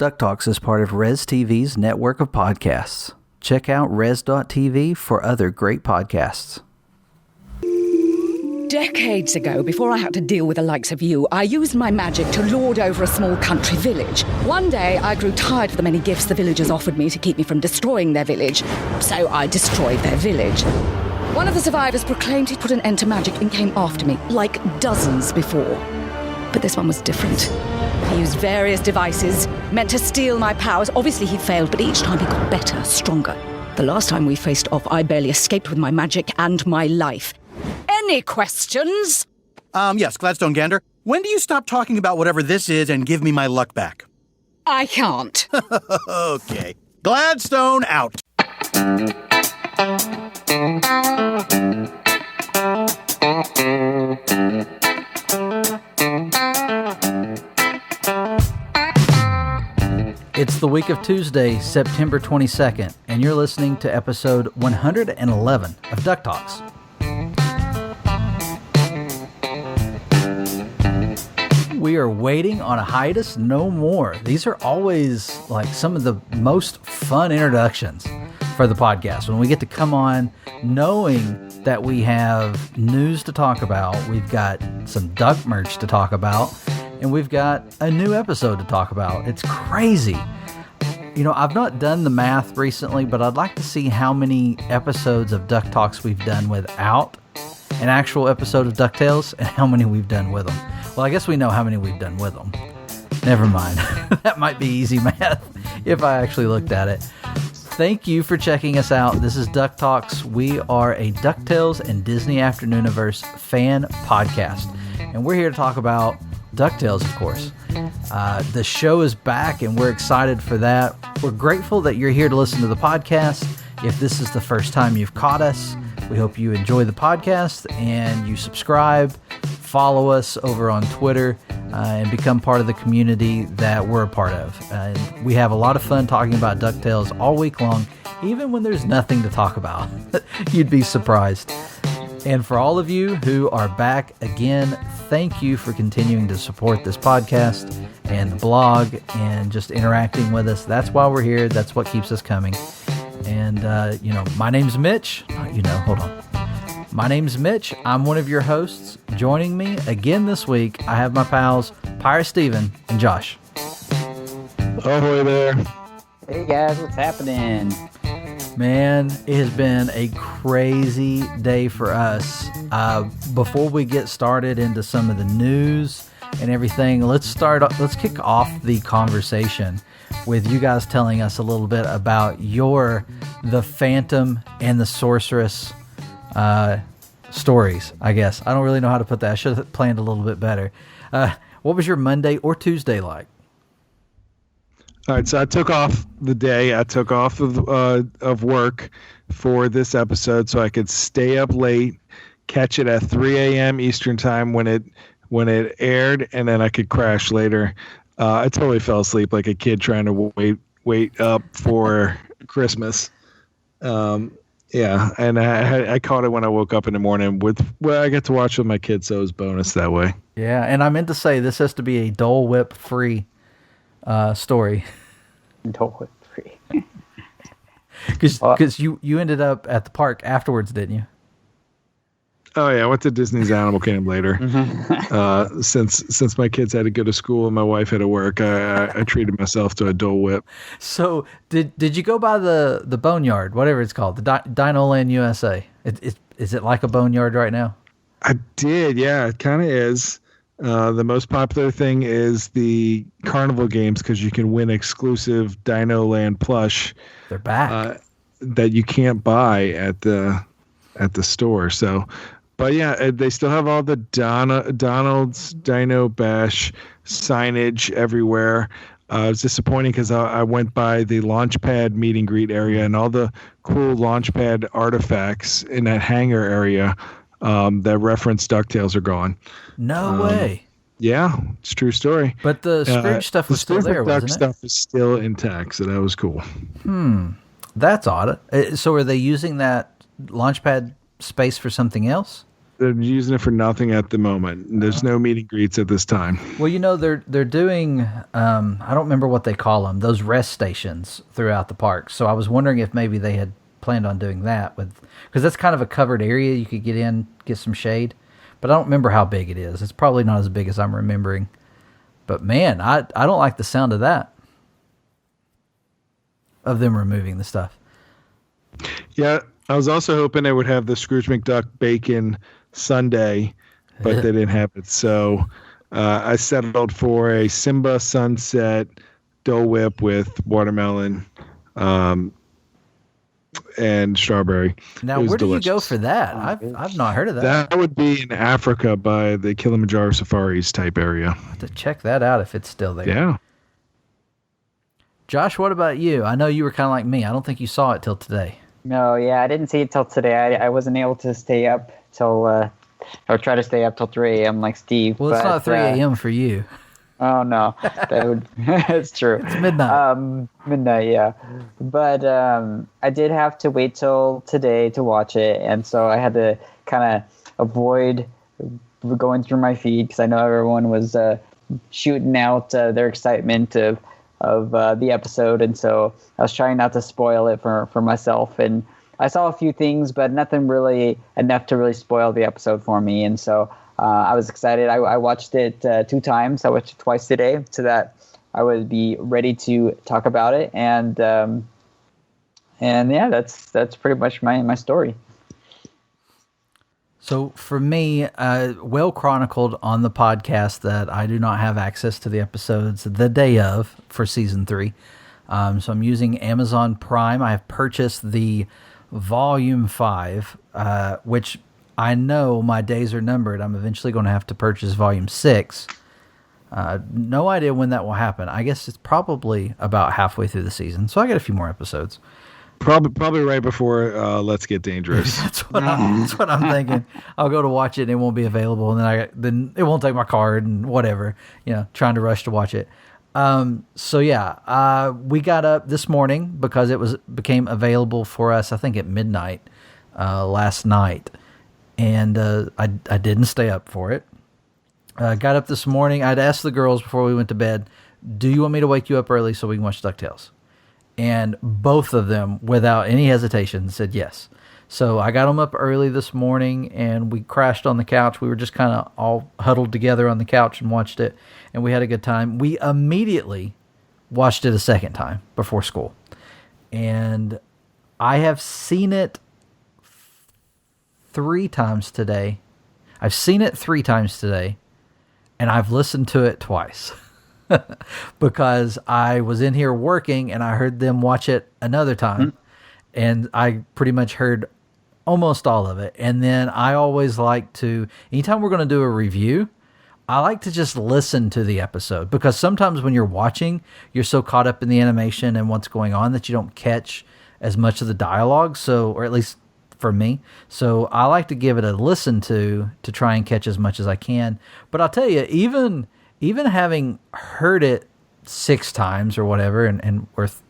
DuckTalks is part of Res TV's network of podcasts. Check out res.tv for other great podcasts. Decades ago, before I had to deal with the likes of you, I used my magic to lord over a small country village. One day, I grew tired of the many gifts the villagers offered me to keep me from destroying their village, so I destroyed their village. One of the survivors proclaimed he'd put an end to magic and came after me, like dozens before. But this one was different. He used various devices, meant to steal my powers. Obviously, he failed, but each time he got better, stronger. The last time we faced off, I barely escaped with my magic and my life. Any questions? Yes, Gladstone Gander. When do you stop talking about whatever this is and give me my luck back? I can't. Okay. Gladstone out. It's the week of Tuesday, September 22nd, and you're listening to episode 111 of DuckTalks. We are waiting on a hiatus no more. These are always like some of the most fun introductions for the podcast. When we get to come on knowing that we have news to talk about, we've got some duck merch to talk about, and we've got a new episode to talk about. It's crazy. You know, I've not done the math recently, but I'd like to see how many episodes of Duck Talks we've done without an actual episode of DuckTales and how many we've done with them. Well, I guess we know how many we've done with them. Never mind. That might be easy math if I actually looked at it. Thank you for checking us out. This is Duck Talks. We are a DuckTales and Disney Afternooniverse fan podcast, and we're here to talk about DuckTales, of course. The show is back, and we're excited for that. We're grateful that you're here to listen to the podcast. If this is the first time you've caught us, we hope you enjoy the podcast and you subscribe, follow us over on Twitter, and become part of the community that we're a part of. And we have a lot of fun talking about DuckTales all week long, even when there's nothing to talk about. You'd be surprised. And for all of you who are back again, thank you for continuing to support this podcast and the blog and just interacting with us. That's why we're here. That's what keeps us coming. And, my name's Mitch. Hold on. My name's Mitch. I'm one of your hosts. Joining me again this week, I have my pals, Pyre Steven and Josh. Ahoy there. Hey guys, what's happening? Man, it has been a crazy day for us. Before we get started into some of the news and everything, let's kick off the conversation with you guys telling us a little bit about the Phantom and the Sorceress stories, I guess. I don't really know how to put that. I should have planned a little bit better. What was your Monday or Tuesday like? All right, so I took off the day. I took off of work for this episode so I could stay up late, catch it at 3 a.m. Eastern time when it aired, and then I could crash later. I totally fell asleep like a kid trying to wait up for Christmas. Yeah, and I caught it when I woke up in the morning. I get to watch with my kids, so it was bonus that way. Yeah, and I meant to say this has to be a Dole Whip free story. Dole Whip free. Because you ended up at the park afterwards, didn't you? Oh yeah, I went to Disney's Animal Kingdom later. Since my kids had to go to school and my wife had to work, I treated myself to a Dole Whip. So did you go by the Boneyard, whatever it's called, the Dino Land USA? Is it like a Boneyard right now? I did, yeah. It kind of is. The most popular thing is the carnival games because you can win exclusive Dino Land plush. They're back. That you can't buy at the store. So, but yeah, they still have all the Donald's Dino Bash signage everywhere. It was disappointing because I went by the Launchpad meet and greet area and all the cool Launchpad artifacts in that hangar area that reference DuckTales are gone. No way. Yeah, it's a true story. But the Scrooge stuff was still there, wasn't it? The stuff is still intact, so that was cool. That's odd. So are they using that Launchpad space for something else? They're using it for nothing at the moment. There's no meet and greets at this time. Well, they're doing, I don't remember what they call them, those rest stations throughout the park. So I was wondering if maybe they had planned on doing that because that's kind of a covered area. You could get in, get some shade, but I don't remember how big it is. It's probably not as big as I'm remembering. But man, I don't like the sound of that, of them removing the stuff. Yeah, I was also hoping they would have the Scrooge McDuck bacon sundae, but they didn't have it. So I settled for a Simba Sunset Dole Whip with watermelon and strawberry. Now, where do you go for that? I've not heard of that. That would be in Africa by the Kilimanjaro Safaris type area. I'll have to check that out if it's still there. Yeah. Josh, what about you? I know you were kind of like me. I don't think you saw it till today. No, yeah, I didn't see it till today. I wasn't able to stay up till, or try to stay up till 3 a.m. like Steve. Well, it's not 3 a.m. for you. Oh, no. That would, it's true. It's midnight. Midnight, yeah. But I did have to wait till today to watch it, and so I had to kind of avoid going through my feed because I know everyone was shooting out their excitement of the episode, and so I was trying not to spoil it for myself. And I saw a few things, but nothing really enough to really spoil the episode for me. And so I was excited. I watched it 2 times. I watched it twice today so that I would be ready to talk about it. And yeah, that's pretty much my story. So for me, well chronicled on the podcast that I do not have access to the episodes the day of for season 3. So I'm using Amazon Prime. I have purchased the Volume 5, which I know my days are numbered. I'm eventually going to have to purchase Volume 6. No idea when that will happen. I guess it's probably about halfway through the season. So I got a few more episodes. Probably right before Let's Get Dangerous. That's what I'm thinking. I'll go to watch it and it won't be available, and then it won't take my card and whatever. Trying to rush to watch it. So yeah, we got up this morning because it became available for us. I think at midnight last night, and I didn't stay up for it. Got up this morning. I'd asked the girls before we went to bed, "Do you want me to wake you up early so we can watch DuckTales?" And both of them, without any hesitation, said yes. So I got them up early this morning, and we crashed on the couch. We were just kind of all huddled together on the couch and watched it, and we had a good time. We immediately watched it a second time before school. And I have seen it 3 times today. I've seen it 3 times today, and I've listened to it twice. Because I was in here working and I heard them watch it another time, and I pretty much heard almost all of it. And then I always like to, anytime we're going to do a review, I like to just listen to the episode, because sometimes when you're watching, you're so caught up in the animation and what's going on that you don't catch as much of the dialogue. So, or at least for me. So I like to give it a listen to try and catch as much as I can. But I'll tell you, even having heard it 6 times or whatever, and worth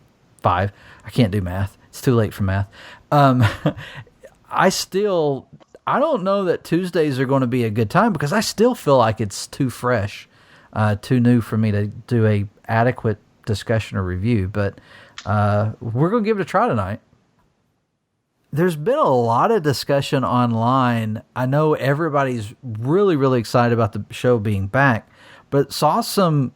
5, I can't do math. It's too late for math. I don't know that Tuesdays are going to be a good time, because I still feel like it's too fresh, too new for me to do a adequate discussion or review. But we're going to give it a try tonight. There's been a lot of discussion online. I know everybody's really, really excited about the show being back, but saw some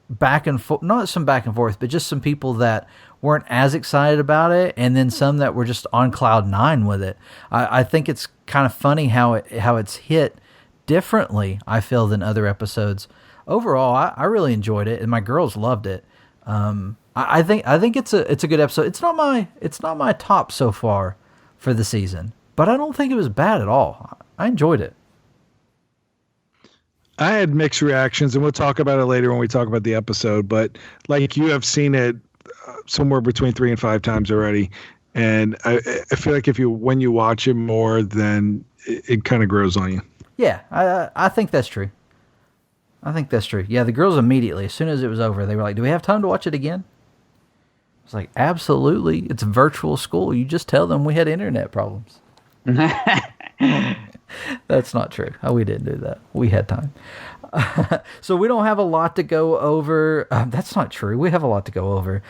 back and forth, not some back and forth, but just some people that weren't as excited about it, and then some that were just on cloud 9 with it. I think it's kind of funny how it's hit differently, I feel, than other episodes. Overall, I really enjoyed it, and my girls loved it. I think it's a good episode. It's not my top so far for the season, but I don't think it was bad at all. I enjoyed it. I had mixed reactions, and we'll talk about it later when we talk about the episode. But like, you have seen it somewhere between 3 and 5 times already, and I feel like when you watch it more, then it kind of grows on you. Yeah, I think that's true. Yeah, the girls immediately, as soon as it was over, they were like, "Do we have time to watch it again?" I was like, "Absolutely! It's virtual school. You just tell them we had internet problems." That's not true. We didn't do that. We had time. So we don't have a lot to go over. That's not true. We have a lot to go over.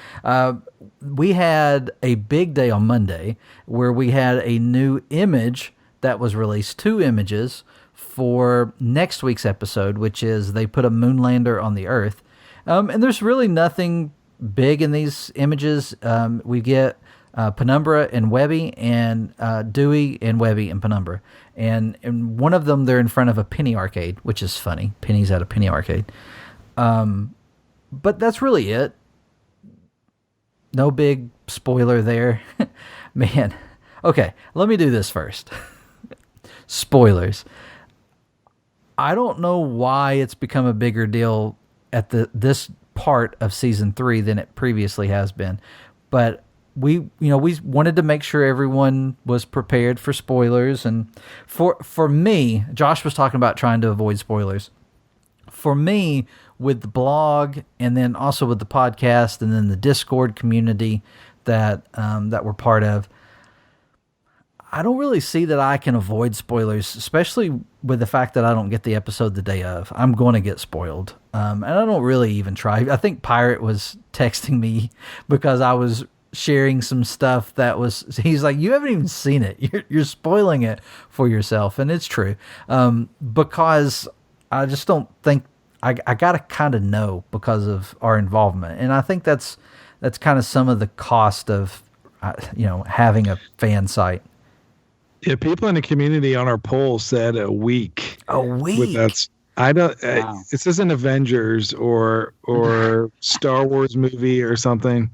We had a big day on Monday where we had a new image that was released, 2 images for next week's episode, which is they put a Moonlander on the Earth. And there's really nothing big in these images. We get Penumbra and Webby, and Dewey and Webby and Penumbra. And in one of them, they're in front of a penny arcade, which is funny. Penny's at a penny arcade. But that's really it. No big spoiler there. Man. Okay, let me do this first. Spoilers. I don't know why it's become a bigger deal at this part of season 3 than it previously has been. But we wanted to make sure everyone was prepared for spoilers. And for me, Josh was talking about trying to avoid spoilers. For me, with the blog and then also with the podcast and then the Discord community that we're part of, I don't really see that I can avoid spoilers, especially with the fact that I don't get the episode the day of. I'm going to get spoiled. And I don't really even try. I think Pirate was texting me because I was sharing some stuff he's like, you haven't even seen it. You're spoiling it for yourself. And it's true. Because I just don't think I got to kind of know because of our involvement. And I think that's kind of some of the cost of, having a fan site. Yeah, people in the community on our poll said a week. A week? I don't. Wow. This isn't Avengers or Star Wars movie or something.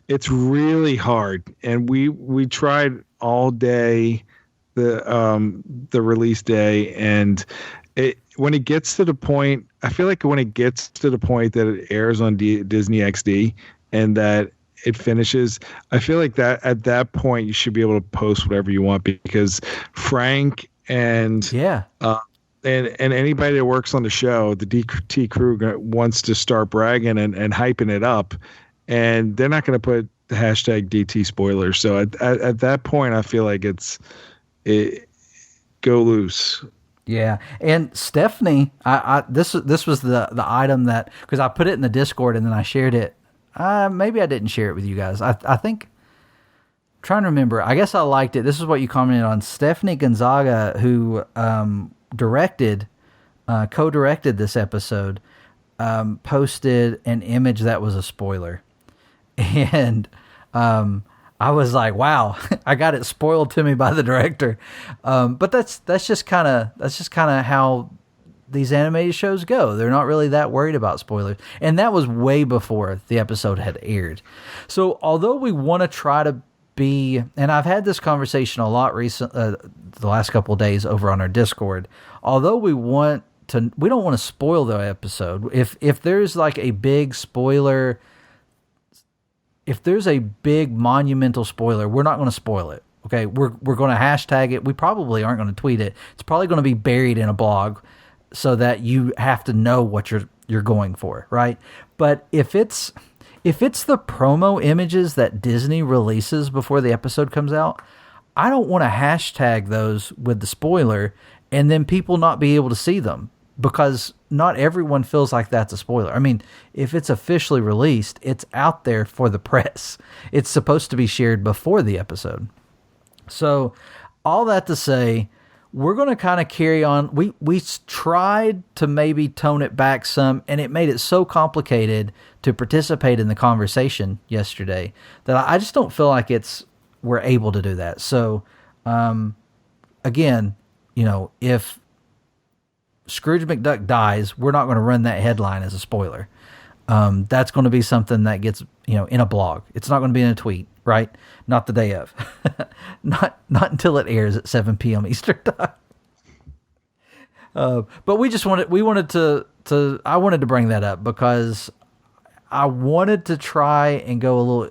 It's really hard, and we tried all day the release day, and when it gets to the point, I feel like when it gets to the point that it airs on Disney XD and that it finishes, I feel like that at that point you should be able to post whatever you want, because Frank and and anybody that works on the show, the DT crew wants to start bragging and hyping it up, and they're not going to put the hashtag DT spoilers. So at that point, I feel like go loose. Yeah, and Stephanie, this was the item that, because I put it in the Discord and then I shared it. Maybe I didn't share it with you guys. I think, trying to remember, I guess I liked it. This is what you commented on. Stephanie Gonzaga, who co-directed this episode, posted an image that was a spoiler. And I was like, wow, I got it spoiled to me by the director. But that's just kind of how these animated shows go. They're not really that worried about spoilers. And that was way before the episode had aired. So although we want to try to be, and I've had this conversation a lot the last couple of days over on our Discord, although we don't want to spoil the episode. If there's like a big spoiler, if there's a big monumental spoiler, we're not going to spoil it. Okay. We're going to hashtag it. We probably aren't going to tweet it. It's probably going to be buried in a blog, so that you have to know what you're going for, right? But if it's the promo images that Disney releases before the episode comes out, I don't want to hashtag those with the spoiler and then people not be able to see them, because not everyone feels like that's a spoiler. I mean, if it's officially released, it's out there for the press. It's supposed to be shared before the episode. So all that to say, we're going to kind of carry on. We tried to maybe tone it back some, and it made it so complicated to participate in the conversation yesterday that I just don't feel like we're able to do that. So, again, if Scrooge McDuck dies, we're not going to run that headline as a spoiler. That's going to be something that gets, in a blog. It's not going to be in a tweet, right? Not the day of. not until it airs at 7 p.m. Eastern time. But I wanted to bring that up because I wanted to try and go a little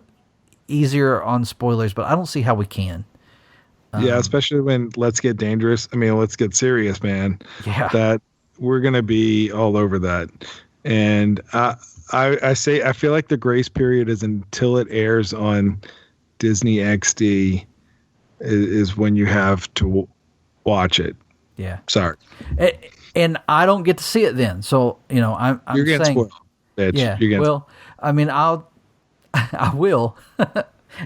easier on spoilers, but I don't see how we can. Yeah, especially when Let's Get Dangerous. I mean, Let's Get Serious, man. Yeah. That we're going to be all over that. And I feel like the grace period is until it airs on Disney XD is when you have to watch it. Yeah. Sorry. And I don't get to see it then. So, I'm You're getting saying, spoiled, bitch. yeah, You're getting well, I mean, I will,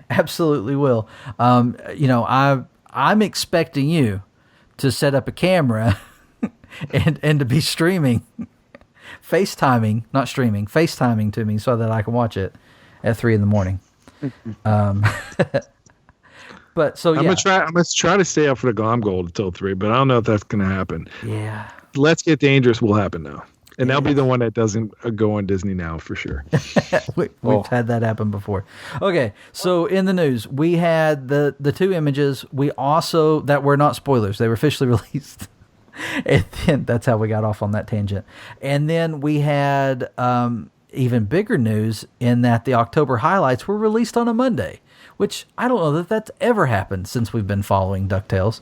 absolutely will. I'm expecting you to set up a camera and to be streaming, FaceTiming to me so that I can watch it at 3 a.m. But so, yeah. I'm gonna try to stay up for the Glam Gold until 3, but I don't know if that's gonna happen. Yeah. Let's Get Dangerous will happen now. And that'll be the one that doesn't go on Disney now for sure. We've had that happen before. Okay, so in the news, we had the 2 images. We also, that were not spoilers. They were officially released. And then that's how we got off on that tangent. And then we had even bigger news in that the October highlights were released on a Monday, which I don't know that that's ever happened since we've been following DuckTales.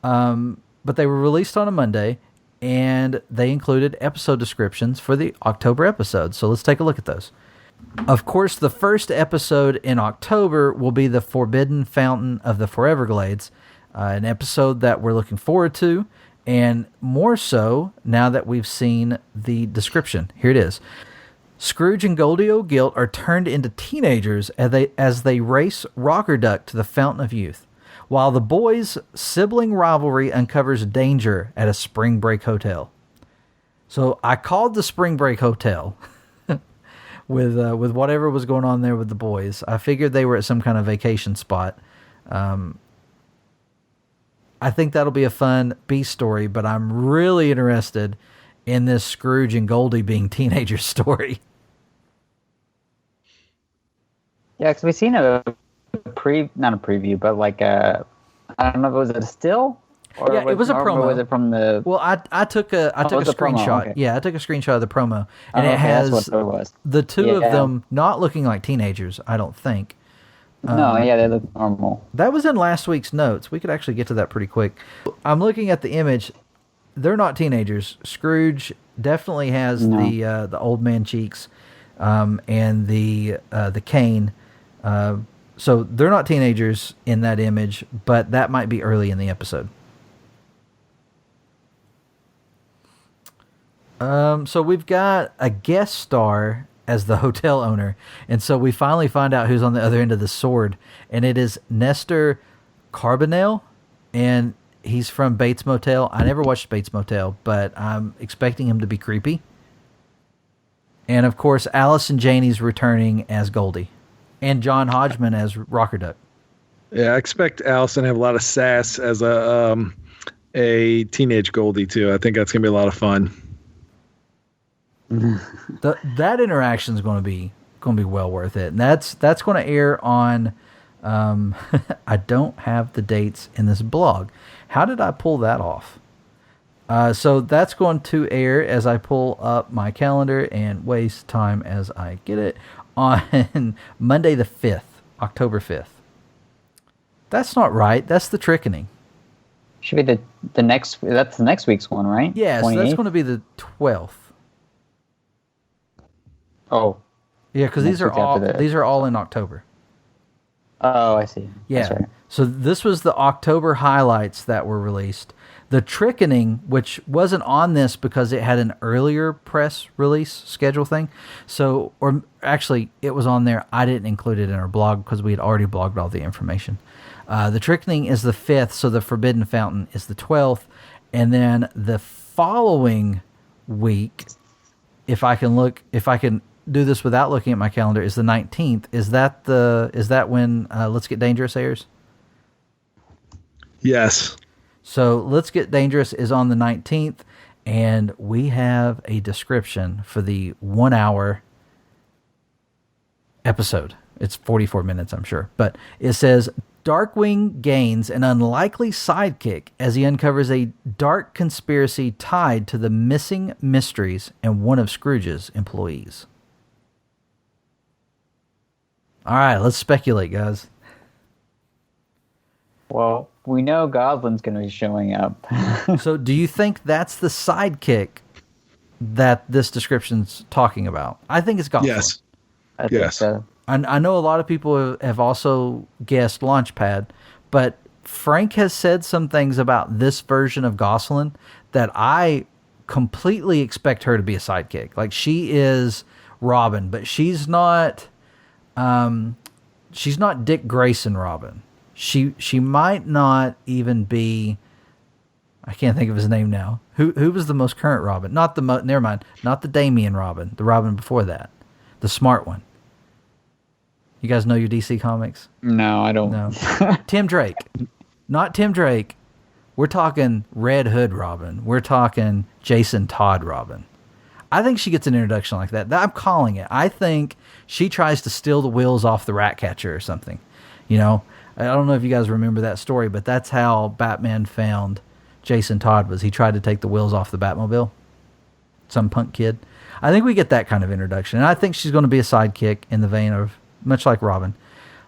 But they were released on a Monday, and they included episode descriptions for the October episodes. So let's take a look at those. Of course, the first episode in October will be The Forbidden Fountain of the Foreverglades, an episode that we're looking forward to, and more so now that we've seen the description. Here it is. Scrooge and Goldie O'Gilt are turned into teenagers as they race Rocker Duck to the Fountain of Youth, while the boys' sibling rivalry uncovers danger at a spring break hotel. So I called the spring break hotel with whatever was going on there with the boys. I figured they were at some kind of vacation spot. I think that'll be a fun B story, but I'm really interested in this Scrooge and Goldie being teenagers story. Yeah, because we've seen not a preview, but like I don't know, was it a still? Or Yeah, it was a promo. Or was it from the? Well, I took a screenshot. Promo, okay. Yeah, I took a screenshot of the promo, and it Okay, has that's what it was. the two of Yeah. them not looking like teenagers. I don't think. No, yeah, they look normal. That was in last week's notes. We could actually get to that pretty quick. I'm looking at the image. They're not teenagers. Scrooge definitely has the old man cheeks, and the cane. So they're not teenagers in that image, but that might be early in the episode. So we've got a guest star as the hotel owner, and so we finally find out who's on the other end of the sword, and it is Nestor Carbonell, and he's from Bates Motel. I never watched Bates Motel, but I'm expecting him to be creepy. And of course, Allison Janney's returning as Goldie, and John Hodgman as Rocker Duck. Yeah, I expect Allison to have a lot of sass as a teenage Goldie too. I think that's gonna be a lot of fun. That interaction is going to be well worth it, and that's going to air on. I don't have the dates in this blog. How did I pull that off? So that's going to air as I pull up my calendar and waste time as I get it on Monday the 5th, October 5th. That's not right. That's the Trickening. Should be the next. That's the next week's one, right? Yeah, so that's 28th? going to be the 12th. Oh. Yeah, because these Next are week after that. these are all in October. Oh, I see. Yeah. That's right. So this was the October highlights that were released. The Trickening, which wasn't on this because it had an earlier press release schedule thing. So, or actually, it was on there. I didn't include it in our blog because we had already blogged all the information. The Trickening is the 5th, so the Forbidden Fountain is the 12th. And then the following week, if I can do this without looking at my calendar, is the 19th. Is that when Let's Get Dangerous airs? Yes. So Let's Get Dangerous is on the 19th, and we have a description for the 1 hour episode. It's 44 minutes, I'm sure. But it says, Darkwing gains an unlikely sidekick as he uncovers a dark conspiracy tied to the missing mysteries and one of Scrooge's employees. All right, let's speculate, guys. Well, we know Goslin's going to be showing up. So do you think that's the sidekick that this description's talking about? I think it's Goblin. Yes. I think Yes. so. I know a lot of people have also guessed Launchpad, but Frank has said some things about this version of Gosselin that I completely expect her to be a sidekick. Like, she is Robin, but she's not Dick Grayson Robin. She might not even be, I can't think of his name now. Who was the most current Robin? Never mind. Not the Damian Robin. The Robin before that. The smart one. You guys know your DC comics? No, I don't. No. Tim Drake. Not Tim Drake. We're talking Red Hood Robin. We're talking Jason Todd Robin. I think she gets an introduction like that. I'm calling it. I think she tries to steal the wheels off the Ratcatcher or something. You know, I don't know if you guys remember that story, but that's how Batman found Jason Todd. Was he tried to take the wheels off the Batmobile? Some punk kid. I think we get that kind of introduction. And I think she's going to be a sidekick in the vein of much like Robin.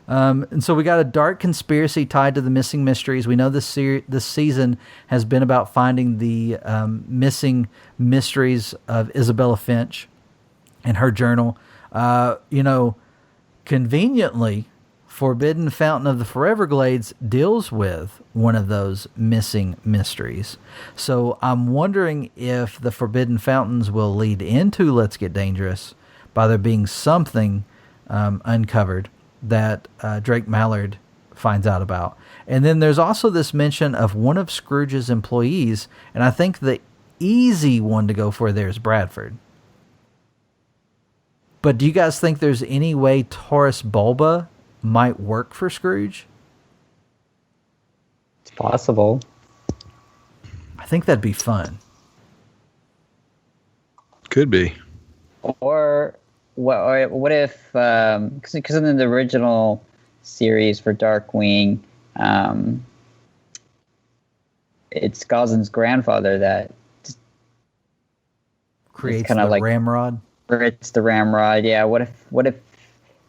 And so we got a dark conspiracy tied to the missing mysteries. We know this season has been about finding the missing mysteries of Isabella Finch and her journal. Conveniently, Forbidden Fountain of the Foreverglades deals with one of those missing mysteries. So I'm wondering if the Forbidden Fountains will lead into Let's Get Dangerous by there being something uncovered that Drake Mallard finds out about. And then there's also this mention of one of Scrooge's employees, and I think the easy one to go for there is Bradford. But do you guys think there's any way Taurus Bulba might work for Scrooge? It's possible. I think that'd be fun. Could be. Or what if, because in the original series for Darkwing, it's Goslin's grandfather that Creates kind the of like ramrod. It's the ramrod. Yeah. What if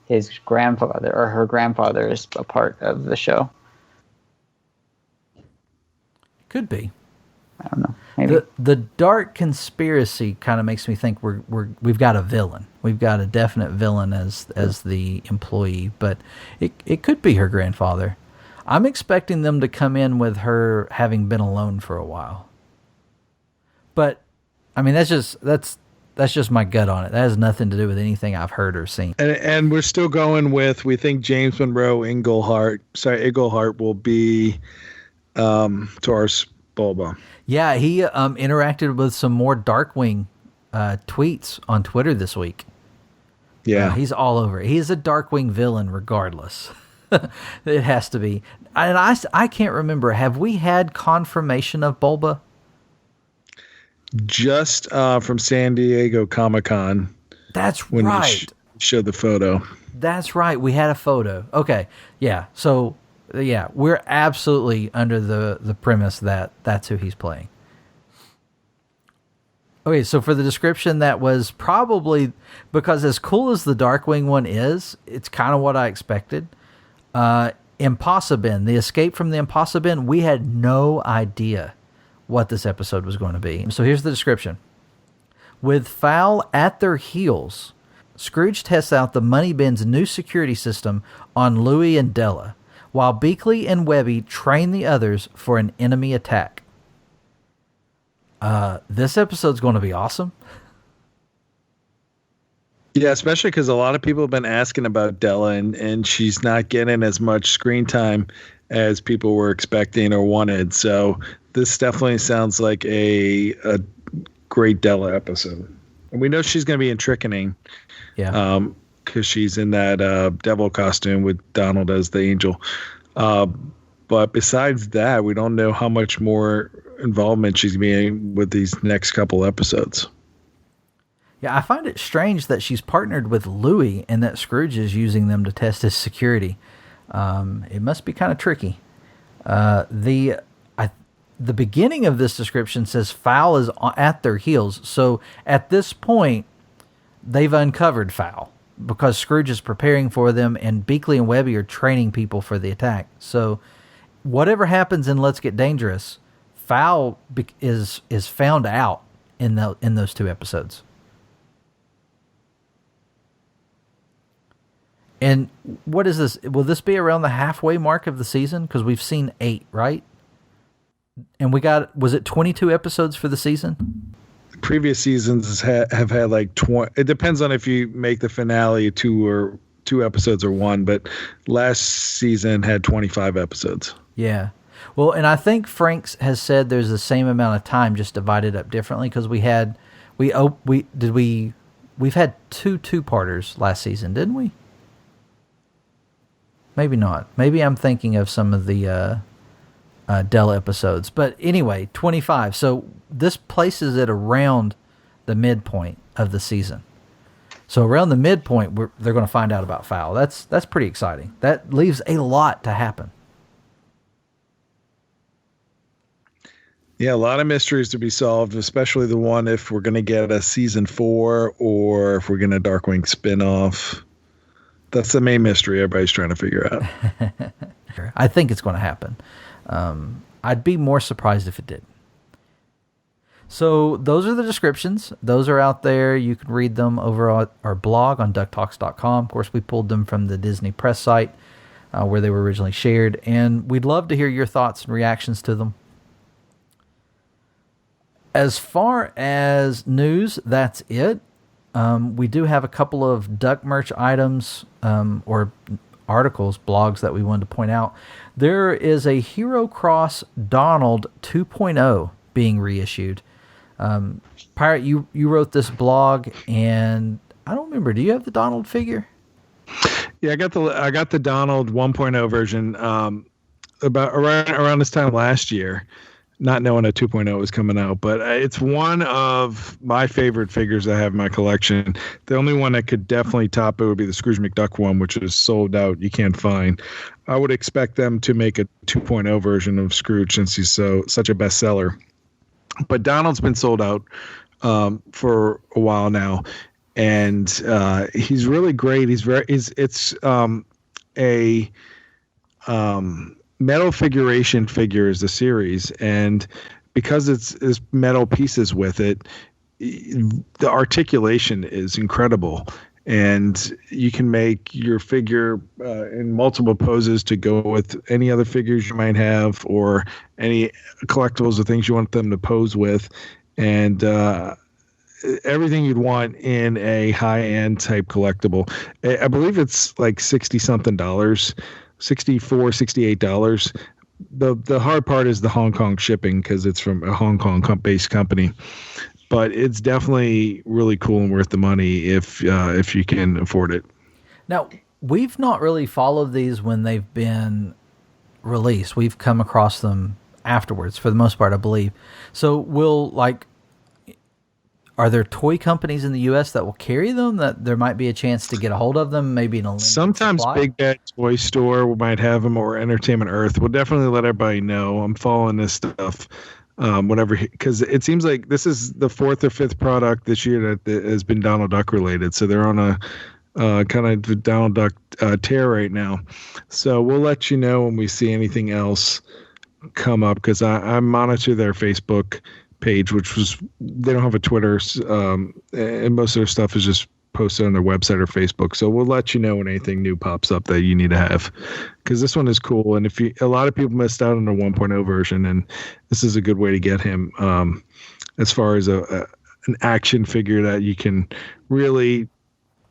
his grandfather or her grandfather is a part of the show? Could be. I don't know. Maybe. The dark conspiracy kind of makes me think we've got a villain. We've got a definite villain as the employee, but it could be her grandfather. I'm expecting them to come in with her having been alone for a while. But I mean, that's just my gut on it. That has nothing to do with anything I've heard or seen. And we're still going with, we think James Monroe Iglehart will be Taurus Bulba. Yeah, he interacted with some more Darkwing tweets on Twitter this week. Yeah. He's all over it. He is a Darkwing villain regardless. It has to be. And I can't remember. Have we had confirmation of Bulba? Just from San Diego Comic-Con. That's when right. Showed the photo. That's right. We had a photo. Okay. Yeah. So, yeah, we're absolutely under the premise that that's who he's playing. Okay, so for the description, that was probably, because as cool as the Darkwing one is, it's kind of what I expected. Impossibin, the escape from the Impossibin, we had no idea what this episode was going to be. So here's the description. With Fowl at their heels, Scrooge tests out the Money Bin's new security system on Louie and Della, while Beakley and Webby train the others for an enemy attack. This episode's going to be awesome. Yeah, especially because a lot of people have been asking about Della, and she's not getting as much screen time as people were expecting or wanted. So this definitely sounds like a great Della episode. And we know she's going to be in Trickening. Yeah. Because she's in that devil costume with Donald as the angel. But besides that, we don't know how much more involvement she's going to be in with these next couple episodes. Yeah, I find it strange that she's partnered with Louie and that Scrooge is using them to test his security. It must be kind of tricky. The beginning of this description says Fowl is at their heels. So at this point, they've uncovered Fowl because Scrooge is preparing for them, and Beakley and Webby are training people for the attack. So whatever happens in Let's Get Dangerous, Fowl is found out in those two episodes. And what is this? Will this be around the halfway mark of the season? Because we've seen 8, right? And was it 22 episodes for the season? Previous seasons have had like 20. It depends on if you make the finale 2 episodes or 1, but last season had 25 episodes. Yeah. Well, and I think Franks has said there's the same amount of time, just divided up differently, because we've had 2 two-parters last season, didn't we? Maybe not. Maybe I'm thinking of some of the Dell episodes. But anyway, 25. So this places it around the midpoint of the season. So around the midpoint, they're going to find out about Fowl. That's pretty exciting. That leaves a lot to happen. Yeah, a lot of mysteries to be solved, especially the one if we're going to get a season 4 or if we're going to Darkwing spinoff. That's the main mystery everybody's trying to figure out. I think it's going to happen. I'd be more surprised if it did. So those are the descriptions. Those are out there. You can read them over at our blog on DuckTalks.com. Of course, we pulled them from the Disney Press site where they were originally shared. And we'd love to hear your thoughts and reactions to them. As far as news, that's it. We do have a couple of Duck merch items or articles, blogs that we wanted to point out. There is a Hero Cross Donald 2.0 being reissued. Pirate, you wrote this blog, and I don't remember. Do you have the Donald figure? Yeah, I got the Donald 1.0 version about around this time last year. Not knowing a 2.0 was coming out, but it's one of my favorite figures I have in my collection. The only one that could definitely top it would be the Scrooge McDuck one, which is sold out. You can't find. I would expect them to make a 2.0 version of Scrooge since he's such a bestseller. But Donald's been sold out for a while now, and he's really great. It's a metal figuration figure is the series, and because it's metal pieces with it, the articulation is incredible, and you can make your figure in multiple poses to go with any other figures you might have or any collectibles or things you want them to pose with, and everything you'd want in a high-end type collectible. I believe it's like $60-something, $64, $68. The hard part is the Hong Kong shipping because it's from a Hong Kong based company, but it's definitely really cool and worth the money if you can afford it. Now, we've not really followed these when they've been released. We've come across them afterwards for the most part, I believe. So are there toy companies in the U.S. that will carry them, that there might be a chance to get a hold of them, maybe in a limited sometimes supply? Big Bad Toy Store might have them, or Entertainment Earth. We'll definitely let everybody know. I'm following this stuff, whatever, because it seems like this is the 4th or 5th product this year that has been Donald Duck related. So they're on a kind of Donald Duck tear right now. So we'll let you know when we see anything else come up, because I monitor their Facebook page, they don't have a Twitter, and most of their stuff is just posted on their website or Facebook. So we'll let you know when anything new pops up that you need to have, because this one is cool. And a lot of people missed out on the 1.0 version, and this is a good way to get him as far as an action figure that you can really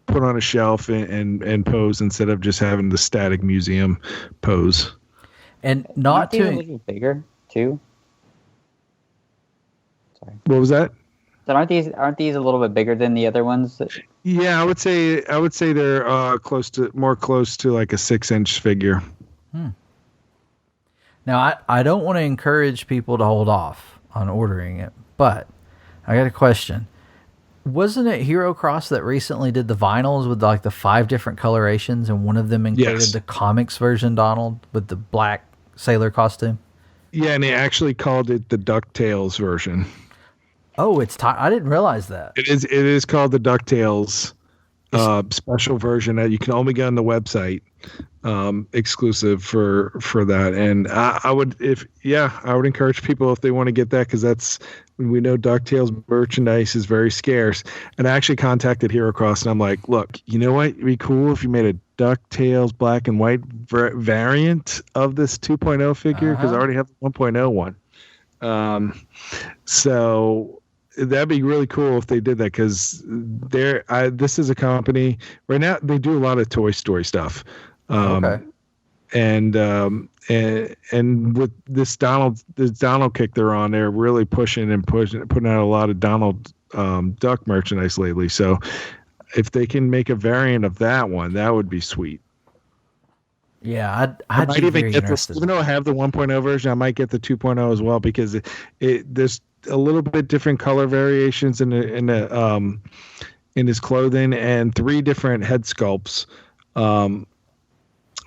put on a shelf and pose instead of just having the static museum pose. And not to a little bigger too. Sorry. What was that? So aren't these a little bit bigger than the other ones? Yeah, I would say they're more close to like a 6-inch figure. Now, I don't want to encourage people to hold off on ordering it, but I got a question. Wasn't it Hero Cross that recently did the vinyls with like the 5 different colorations, and one of them included the comics version Donald with the black sailor costume? Yeah, and they actually called it the DuckTales version. Oh, I didn't realize that. It is called the DuckTales special version that you can only get on the website, exclusive for that. And I would encourage people if they want to get that, because we know DuckTales merchandise is very scarce. And I actually contacted Hero Cross, and I'm like, look, you know what? It'd be cool if you made a DuckTales black and white variant of this 2.0 figure because I already have the 1.0 one. So that'd be really cool if they did that because this is a company right now. They do a lot of Toy Story stuff. And with this Donald kick they're on, they're really putting out a lot of Donald Duck merchandise lately. So if they can make a variant of that one, that would be sweet. Yeah, I might be even very get interested. this. Even though I have the 1.0 version, I might get the 2.0 as well because there's a little bit different color variations in his clothing and 3 different head sculpts,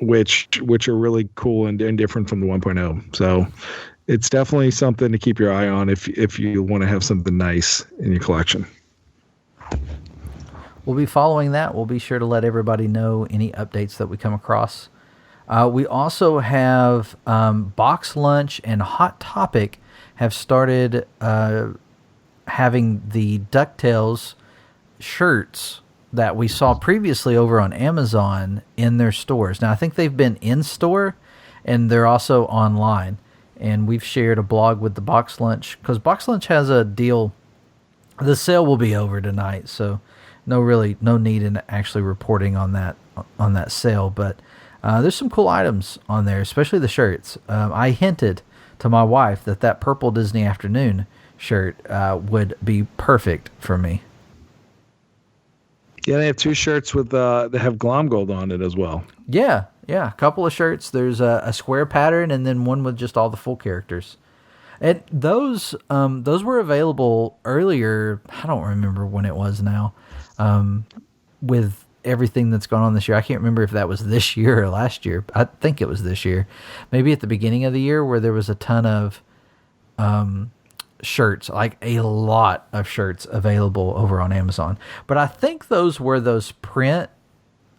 which are really cool and different from the 1.0. So it's definitely something to keep your eye on if you want to have something nice in your collection. We'll be following that. We'll be sure to let everybody know any updates that we come across. We also have Box Lunch and Hot Topic have started having the DuckTales shirts that we saw previously over on Amazon in their stores. Now, I think they've been in store and they're also online. And we've shared a blog with the Box Lunch because Box Lunch has a deal. The sale will be over tonight, so no need in actually reporting on that sale. But there's some cool items on there, especially the shirts. I hinted to my wife that purple Disney Afternoon shirt would be perfect for me. Yeah, they have 2 shirts with that have Glom Gold on it as well. Yeah, a couple of shirts. There's a square pattern and then one with just all the full characters. And those were available earlier. I don't remember when it was now. With everything that's gone on this year, I can't remember if that was this year or last year. I think it was this year. Maybe at the beginning of the year where there was a ton of shirts, like a lot of shirts available over on Amazon. But I think those were those print,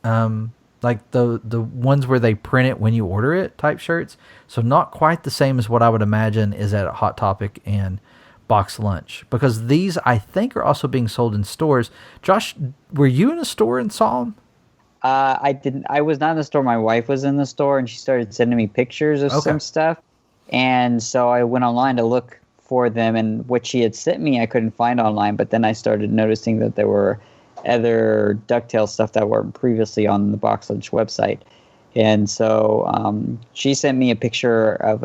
like the ones where they print it when you order it type shirts. So not quite the same as what I would imagine is at Hot Topic and Box Lunch, because these I think are also being sold in stores. Josh, were you in a store and saw them? I didn't. I was not in the store. My wife was in the store, and she started sending me pictures of some stuff. And so I went online to look for them, and what she had sent me I couldn't find online. But then I started noticing that there were other DuckTales stuff that weren't previously on the Box Lunch website. And so she sent me a picture of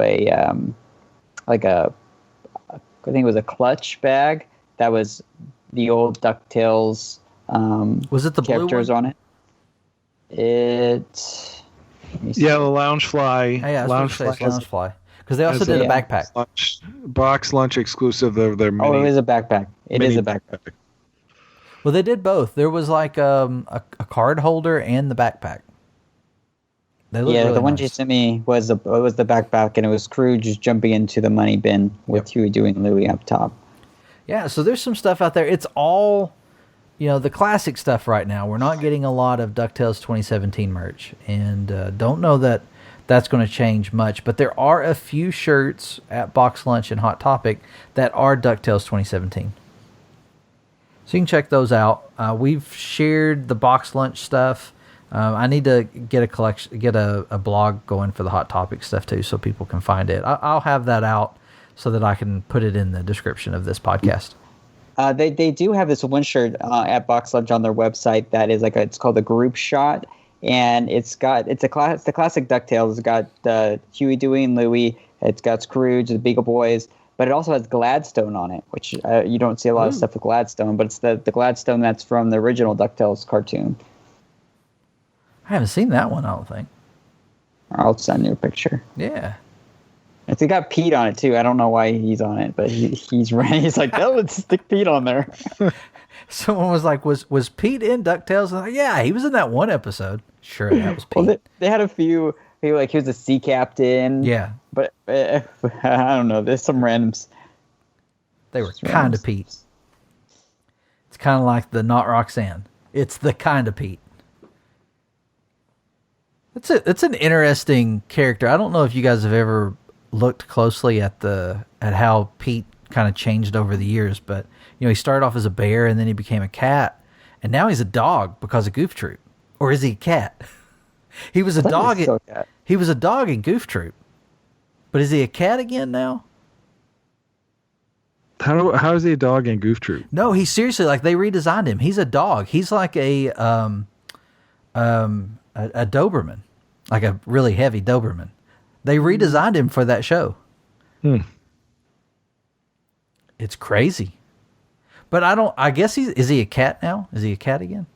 I think it was a clutch bag that was the old DuckTales. Was it the characters blue one? on it? Yeah, the Loungefly. Hey, I was going to say Loungefly. Because they also did a backpack. Box Lunch exclusive of their mini. Oh, it is a backpack. It is a backpack. Well, they did both. There was like a card holder and the backpack. The one she sent me was the backpack, and it was Scrooge just jumping into the money bin with Huey, Dewey, and Louie up top. Yeah, so there's some stuff out there. It's all, the classic stuff right now. We're not getting a lot of DuckTales 2017 merch, and don't know that that's going to change much. But there are a few shirts at Box Lunch and Hot Topic that are DuckTales 2017. So you can check those out. We've shared the Box Lunch stuff. I need to get a blog going for the Hot Topic stuff too, so people can find it. I'll have that out so that I can put it in the description of this podcast. They do have this one shirt at Box Lunch on their website that is it's called a group shot, and it's the classic DuckTales. It's got Huey, Dewey, and Louie. It's got Scrooge, the Beagle Boys, but it also has Gladstone on it, which you don't see a lot of stuff with Gladstone, but it's the Gladstone that's from the original DuckTales cartoon. I haven't seen that one, I don't think. I'll send you a picture. Yeah. It's got Pete on it, too. I don't know why he's on it, but he's like, oh, let's stick Pete on there. Someone was like, was Pete in DuckTales? Like, yeah, he was in that one episode. Sure, that was Pete. Well, they had a few, he was a sea captain. Yeah. But I don't know, there's some randoms. They were kind of Pete. It's kind of like the Not Roxanne. It's the kind of Pete. It's an interesting character. I don't know if you guys have ever looked closely at how Pete kind of changed over the years, but he started off as a bear and then he became a cat, and now he's a dog because of Goof Troop. Or is he a cat? He was a dog. Still a cat. He was a dog in Goof Troop, but is he a cat again now? How is he a dog in Goof Troop? No, he's seriously like they redesigned him. He's a dog. He's like a Doberman, like a really heavy Doberman. They redesigned him for that show. It's crazy. But I guess is he a cat now? Is he a cat again?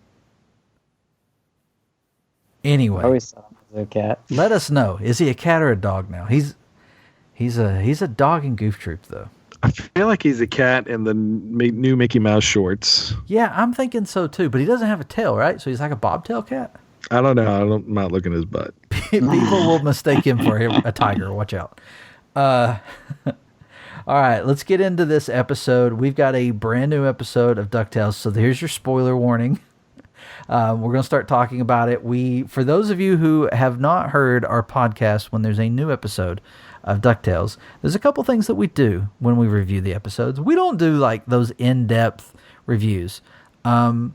Anyway. I always thought he was a cat. Let us know. Is he a cat or a dog now? He's a dog in Goof Troop though. I feel like he's a cat in the new Mickey Mouse shorts. Yeah, I'm thinking so too, but he doesn't have a tail, right? So he's like a bobtail cat? I don't know. I'm not looking at his butt. People will mistake him for a tiger. Watch out. All right, let's get into this episode. We've got a brand new episode of DuckTales, so here's your spoiler warning. We're going to start talking about it. For those of you who have not heard our podcast when there's a new episode of DuckTales, there's a couple things that we do when we review the episodes. We don't do like those in-depth reviews. One,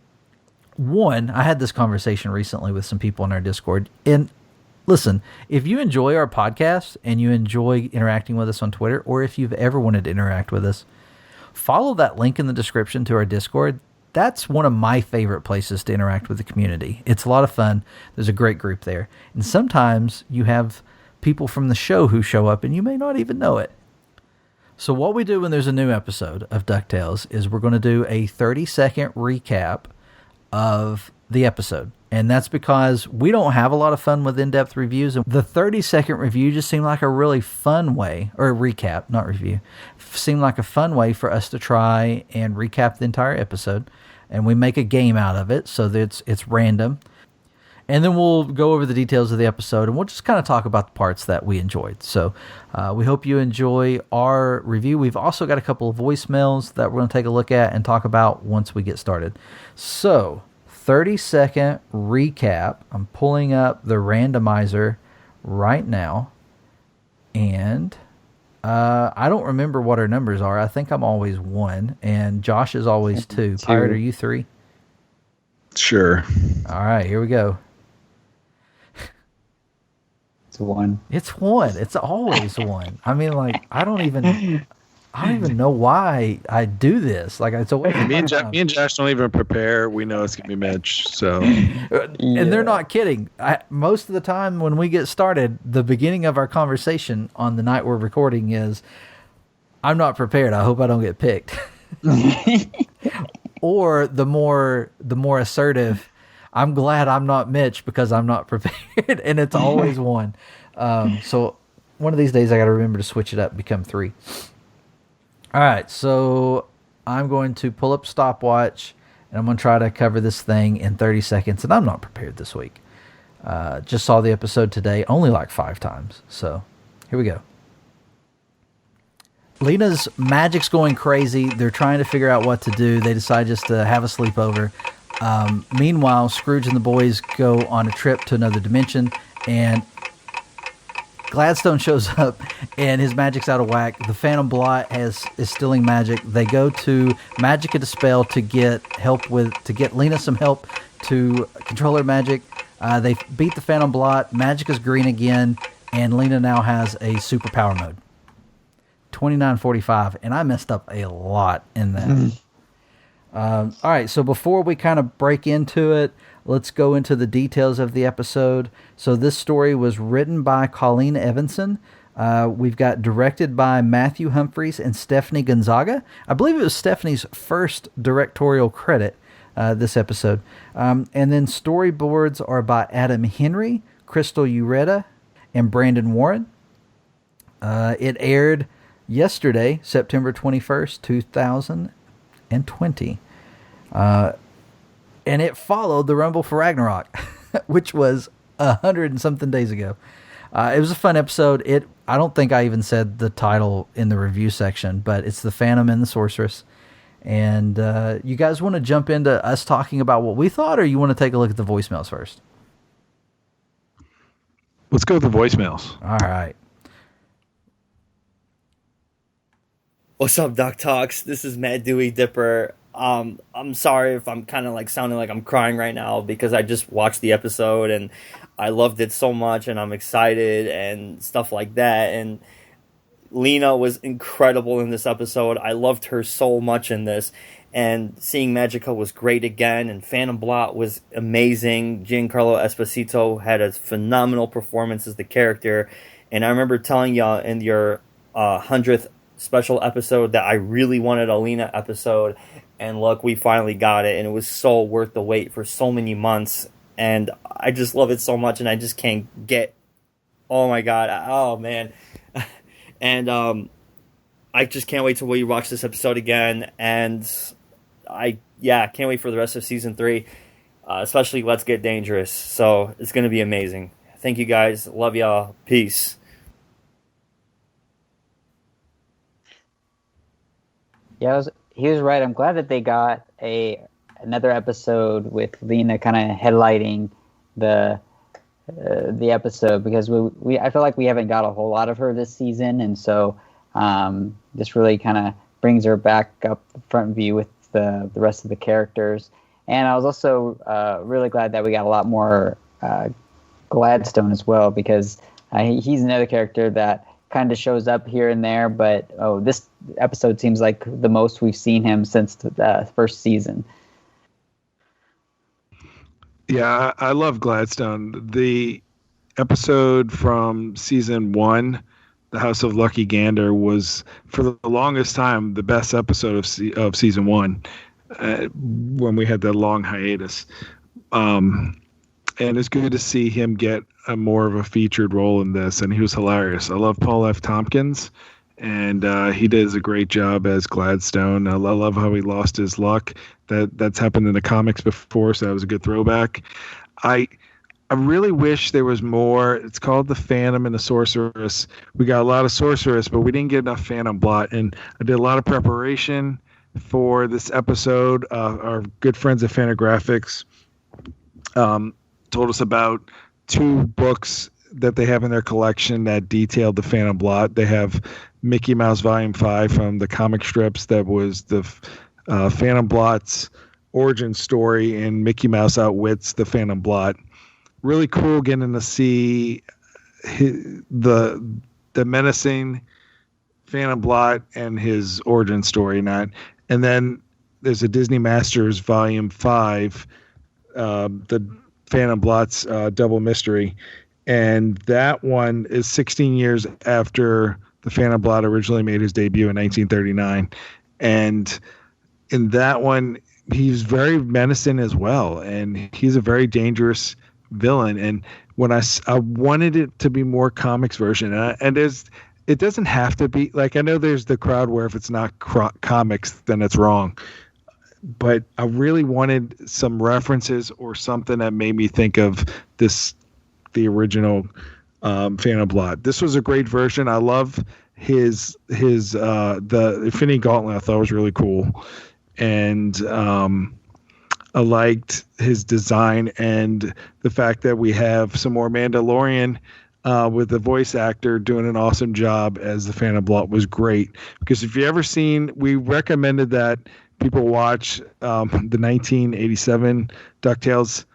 I had this conversation recently with some people in our Discord, and listen, if you enjoy our podcast and you enjoy interacting with us on Twitter, or if you've ever wanted to interact with us, follow that link in the description to our Discord. That's one of my favorite places to interact with the community. It's a lot of fun. There's a great group there. And sometimes you have people from the show who show up and you may not even know it. So what we do when there's a new episode of DuckTales is we're going to do a 30-second recap of the episode. And that's because we don't have a lot of fun with in-depth reviews. And the 30-second review just seemed like a really fun way, or recap, not review, seemed like a fun way for us to try and recap the entire episode. And we make a game out of it so that it's random. And then we'll go over the details of the episode, and we'll just kind of talk about the parts that we enjoyed. So we hope you enjoy our review. We've also got a couple of voicemails that we're going to take a look at and talk about once we get started. So 30-second recap. I'm pulling up the randomizer right now, and I don't remember what our numbers are. I think I'm always 1, and Josh is always 2. Pirate, are you 3? Sure. All right, here we go. It's 1. It's 1. It's always 1. I mean, like, I don't even know why I do this. Like, it's always me and Josh don't even prepare. We know it's gonna be Mitch. So, and they're not kidding. Most of the time when we get started, the beginning of our conversation on the night we're recording is, "I'm not prepared. I hope I don't get picked." Or the more assertive, "I'm glad I'm not Mitch because I'm not prepared," and it's always 1. So one of these days I got to remember to switch it up, become 3. All right, so I'm going to pull up stopwatch, and I'm going to try to cover this thing in 30 seconds, and I'm not prepared this week. Just saw the episode today, only like 5 times. So here we go. Lena's magic's going crazy. They're trying to figure out what to do. They decide just to have a sleepover. Meanwhile, Scrooge and the boys go on a trip to another dimension, and Gladstone shows up, and his magic's out of whack. The Phantom Blot is stealing magic. They go to Magic and Dispel to get Lena some help to control her magic. They beat the Phantom Blot. Magic is green again, and Lena now has a superpower mode. 29:45, and I messed up a lot in that. All right, so before we kind of break into it, let's go into the details of the episode. So this story was written by Colleen Evanson. We've got directed by Matthew Humphreys and Stephanie Gonzaga. I believe it was Stephanie's first directorial credit, this episode. And then storyboards are by Adam Henry, Crystal Ureta, and Brandon Warren. It aired yesterday, September 21st, 2020. And it followed the Rumble for Ragnarok, which was 100 and something days ago. It was a fun episode. I don't think I even said the title in the review section, but it's The Phantom and the Sorceress. And you guys want to jump into us talking about what we thought, or you want to take a look at the voicemails first? Let's go with the voicemails. All right. What's up, DuckTalks? This is Matt Dewey Dipper. I'm sorry if I'm kind of like sounding like I'm crying right now, because I just watched the episode and I loved it so much and I'm excited and stuff like that. And Lena was incredible in this episode. I loved her so much in this. And seeing Magica was great again, and Phantom Blot was amazing. Giancarlo Esposito had a phenomenal performance as the character. And I remember telling y'all in your 100th special episode that I really wanted a Lena episode. And look, we finally got it, and it was so worth the wait for so many months. And I just love it so much, and I just can't get... Oh my god, oh man. And I just can't wait till we watch this episode again. And I can't wait for the rest of season 3, especially Let's Get Dangerous. So it's going to be amazing. Thank you guys. Love y'all. Peace. Yeah, he was right. I'm glad that they got another episode with Lena kind of headlighting the episode, because I feel like we haven't got a whole lot of her this season, and so this really kind of brings her back up front view with the rest of the characters. And I was also really glad that we got a lot more Gladstone as well, because he's another character that kind of shows up here and there, but this episode seems like the most we've seen him since the first season. Yeah, I love Gladstone. The episode from season 1, The House of Lucky Gander, was for the longest time the best episode of season 1 when we had that long hiatus. And it's good to see him get a more of a featured role in this, and he was hilarious. I love Paul F. Tompkins, and he does a great job as Gladstone. I love how he lost his luck. That's happened in the comics before, so that was a good throwback. I really wish there was more. It's called The Phantom and the Sorceress. We got a lot of Sorceress, but we didn't get enough Phantom Blot, and I did a lot of preparation for this episode. Our good friends at Fantagraphics told us about 2 books that they have in their collection that detailed the Phantom Blot. They have Mickey Mouse Volume 5 from the comic strips that was the Phantom Blot's origin story, and Mickey Mouse outwits the Phantom Blot. Really cool getting to see the menacing Phantom Blot and his origin story in that. And then there's a Disney Masters Volume 5, the Phantom Blot's Double Mystery. And that one is 16 years after the Phantom Blot originally made his debut in 1939. And in that one, he's very menacing as well. And he's a very dangerous villain. And when I wanted it to be more comics version, and it doesn't have to be, like, I know there's the crowd where if it's not comics, then it's wrong. But I really wanted some references or something that made me think of the original Phantom Blot. This was a great version. I love his the Infinity Gauntlet. I thought was really cool, and I liked his design and the fact that we have some more Mandalorian with the voice actor doing an awesome job as the Phantom Blot was great. Because if you ever seen, we recommended that people watch the 1987 DuckTales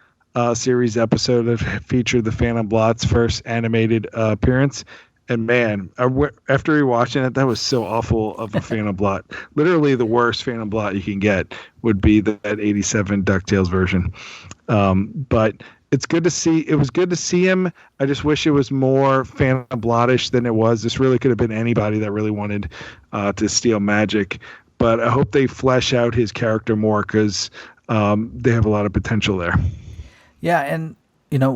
series episode that featured the Phantom Blot's first animated appearance. And man, after rewatching it, that was so awful of a Phantom Blot. Literally the worst Phantom Blot you can get would be that 87 DuckTales version. But it's good to see. It was good to see him. I just wish it was more Phantom Blotish than it was. This really could have been anybody that really wanted to steal magic. But I hope they flesh out his character more, because they have a lot of potential there. Yeah, and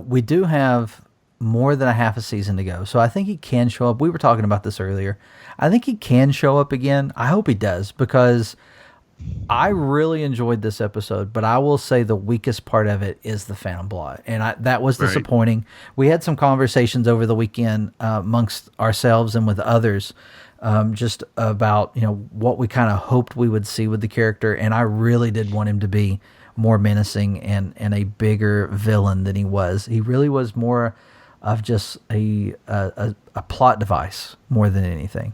we do have more than a half a season to go, so I think he can show up. We were talking about this earlier. I think he can show up again. I hope he does, because I really enjoyed this episode, but I will say the weakest part of it is the Phantom Blot, and that was disappointing. Right. We had some conversations over the weekend amongst ourselves and with others, just about what we kind of hoped we would see with the character, and I really did want him to be more menacing and a bigger villain than he was. He really was more of just a plot device more than anything.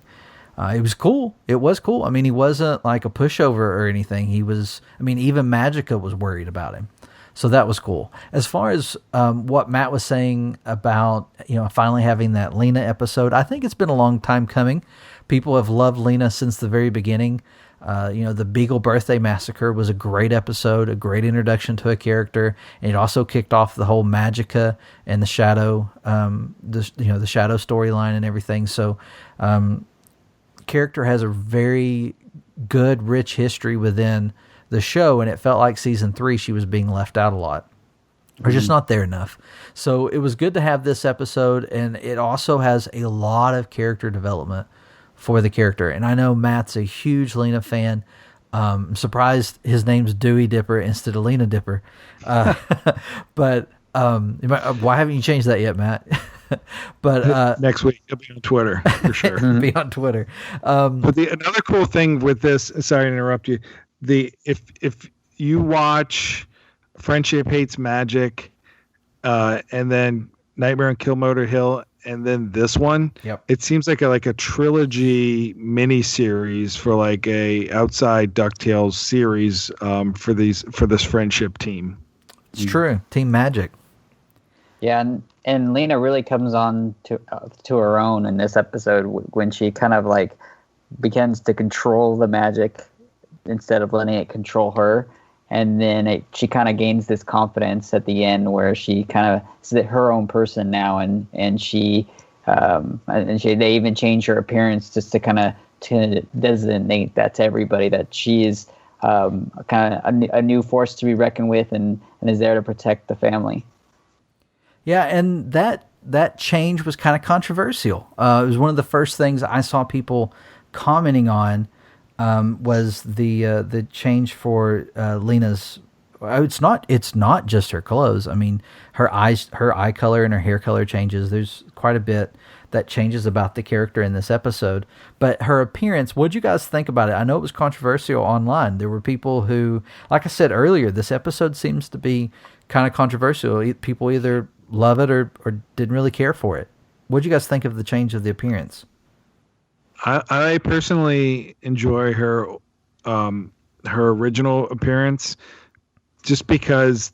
It was cool. It was cool. I mean, he wasn't like a pushover or anything. He was, I mean, even Magica was worried about him. So that was cool. As far as what Matt was saying about, finally having that Lena episode, I think it's been a long time coming. People have loved Lena since the very beginning. The Beagle Birthday Massacre was a great episode, a great introduction to a character. And it also kicked off the whole Magica and the Shadow, the Shadow storyline and everything. So, character has a very good, rich history within the show, and it felt like season 3 she was being left out a lot, or just not there enough. So it was good to have this episode, and it also has a lot of character development for the character. And I know Matt's a huge Lena fan. I'm surprised his name's Dewey Dipper instead of Lena Dipper. But why haven't you changed that yet, Matt? But next week he'll be on Twitter for sure. Be on Twitter. But another cool thing with this, sorry to interrupt you. If you watch Friendship Hates Magic, and then Nightmare on Killmotor Hill, and then this one, it seems like a trilogy miniseries for like a outside DuckTales series for this friendship team. It's true, Team Magic. Yeah, and Lena really comes on to her own in this episode when she kind of like begins to control the magic instead of letting it control her. And then she kind of gains this confidence at the end where she kind of is her own person now, and they even change her appearance just to kind of to designate that to everybody that she is kind of a new force to be reckoned with and is there to protect the family. Yeah, and that change was kind of controversial. It was one of the first things I saw people commenting on. Was the change for Lena's? It's not just her clothes. I mean, her eye color and her hair color changes. There's quite a bit that changes about the character in this episode. But her appearance, what'd you guys think about it? I know it was controversial online. There were people who, like I said earlier, this episode seems to be kind of controversial. People either love it or didn't really care for it. What'd you guys think of the change of the appearance? I personally enjoy her original appearance just because